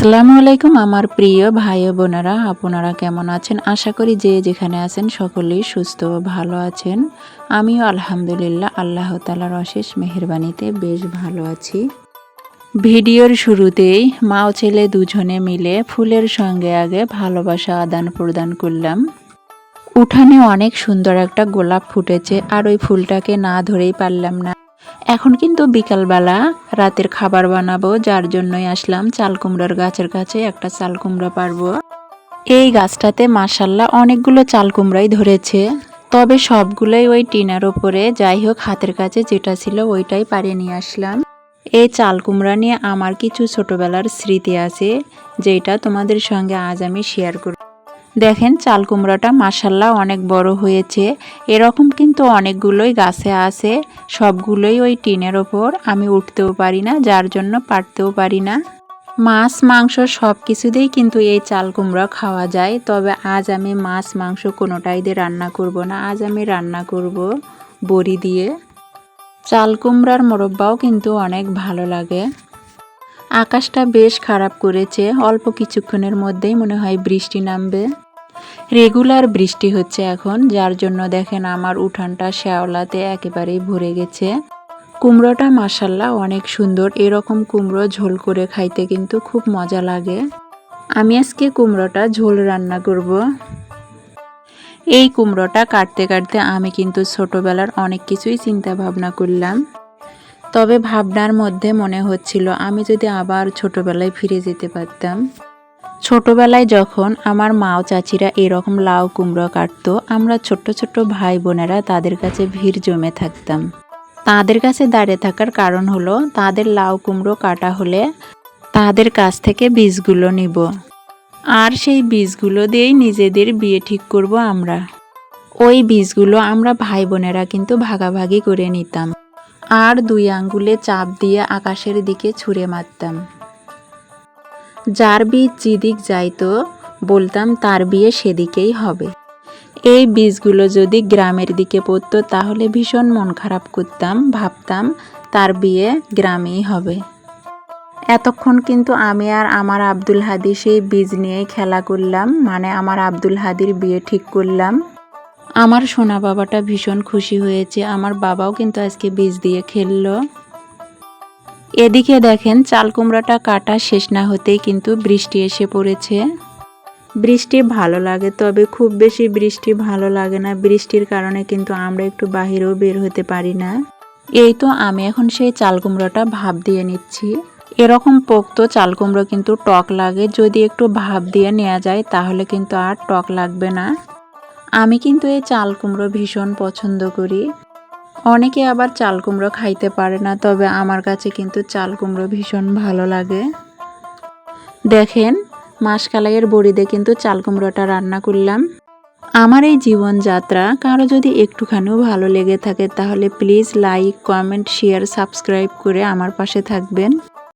আসসালামু আলাইকুম আমার প্রিয় ভাই ও বোনেরা, আপনারা কেমন আছেন? আশা করি যে যেখানে আছেন সকলেই সুস্থ ও ভালো আছেন। আমিও আলহামদুলিল্লাহ আল্লাহ তাআলার অশেষ মেহেরবানিতে বেশ ভালো আছি। ভিডিওর শুরুতেই মা ও ছেলে দুজনে মিলে ফুলের সঙ্গে আগে ভালোবাসা আদান প্রদান করলাম। উঠানে অনেক সুন্দর একটা গোলাপ ফুটেছে, আর ওই ফুলটাকে না ধরেই পারলাম না। এখন কিন্তু বিকালবেলা রাতের খাবার বানাবো, যার জন্যই আসলাম চাল কুমড়ার গাছের কাছে একটা চাল কুমড়া পারবো। এই গাছটাতে মাশাল্লাহ অনেকগুলো চাল কুমড়াই ধরেছে, তবে সবগুলোই ওই টিনার ওপরে। যাই হোক, হাতের কাছে যেটা ছিল ওইটাই পাড়িয়ে নিয়ে আসলাম। এই চাল কুমড়া নিয়ে আমার কিছু ছোটবেলার স্মৃতি আছে, যেটা তোমাদের সঙ্গে আজ আমি শেয়ার করব। দেখেন চাল কুমড়াটা মাশাল্লাহ অনেক বড় হয়েছে। এরকম কিন্তু অনেকগুলোই গাছে আছে, সবগুলোই ওই টিনের ওপর। আমি উঠতেও পারি না, যার জন্য পারতেও পারি না। মাছ মাংস সব কিছুতেই কিন্তু এই চাল কুমড়া খাওয়া যায়, তবে আজ আমি মাছ মাংস কোনোটাই দিয়ে রান্না করব না। আজ আমি রান্না করব বড়ি দিয়ে। চাল কুমড়ার মোরব্বাও কিন্তু অনেক ভালো লাগে। আকাশটা বেশ খারাপ করেছে, অল্প কিছুক্ষণের মধ্যেই মনে হয় বৃষ্টি নামবে। রেগুলার বৃষ্টি হচ্ছে এখন, যার জন্য দেখেন আমার উঠানটা শ্যাওলাতে একেবারেই ভরে গেছে। কুমড়োটা মাশাল্লাহ অনেক সুন্দর। এরকম কুমড়ো ঝোল করে খাইতে কিন্তু খুব মজা লাগে। আমি আজকে কুমড়োটা ঝোল রান্না করব। এই কুমড়োটা কাটতে কাটতে আমি কিন্তু ছোটবেলার অনেক কিছুই চিন্তা ভাবনা করলাম। তবে ভাবনার মধ্যে মনে হচ্ছিল আমি যদি আবার ছোটবেলায় ফিরে যেতে পারতাম। ছোটবেলায় যখন আমার মা ও চাচিরা এরকম লাউ কুমড়ো কাটতো, আমরা ছোট্ট ছোট্ট ভাই বোনেরা তাদের কাছে ভিড় জমে থাকতাম। তাদের কাছে দাঁড়িয়ে থাকার কারণ হলো, তাদের লাউ কুমড়ো কাটা হলে তাদের কাছ থেকে বীজগুলো নিব, আর সেই বীজগুলো দিয়েই নিজেদের বিয়ে ঠিক করব আমরা। ওই বীজগুলো আমরা ভাই বোনেরা কিন্তু ভাগাভাগি করে নিতাম, আর দুই আঙ্গুলে চাপ দিয়ে আকাশের দিকে ছুঁড়ে মারতাম। যার বীজ যেদিক যাইতো বলতাম তার বিয়ে সেদিকেই হবে। এই বীজগুলো যদি গ্রামের দিকে পড়তো তাহলে ভীষণ মন খারাপ করতাম, ভাবতাম তার বিয়ে গ্রামেই হবে। এতক্ষণ কিন্তু আমি আর আমার আব্দুল হাদি সেই বীজ নিয়েই খেলা করলাম, মানে আমার আব্দুল হাদির বিয়ে ঠিক করলাম। আমার সোনা বাবাটা ভীষণ খুশি হয়েছে, আমার বাবাও কিন্তু আজকে বীজ দিয়ে খেললো। এদিকে দেখেন চাল কুমড়াটা কাটা শেষ না হতেই কিন্তু বৃষ্টি এসে পড়েছে। বৃষ্টি ভালো লাগে, তবে খুব বেশি বৃষ্টি ভালো লাগে না। বৃষ্টির কারণে কিন্তু আমরা একটু বাহিরেও বের হতে পারি না। এই তো আমি এখন সেই চাল কুমড়োটা ভাপ দিয়ে নিচ্ছি। এরকম পোক্ত চাল কুমড়ো কিন্তু টক লাগে, যদি একটু ভাপ দিয়ে নেওয়া যায় তাহলে কিন্তু আর টক লাগবে না। আমি কিন্তু এই চাল কুমড়ো ভীষণ পছন্দ করি। অনেকে আবার চাল কুমড়ো খাইতে পারে না, তবে আমার কাছে কিন্তু চাল কুমড়ো ভীষণ ভালো লাগে। দেখেন মাসকালাইয়ের বড়িতে কিন্তু চাল কুমড়োটা রান্না করলাম। আমার এই জীবনযাত্রা কারো যদি একটুখানিও ভালো লেগে থাকে তাহলে please like comment share subscribe করে আমার পাশে থাকবেন।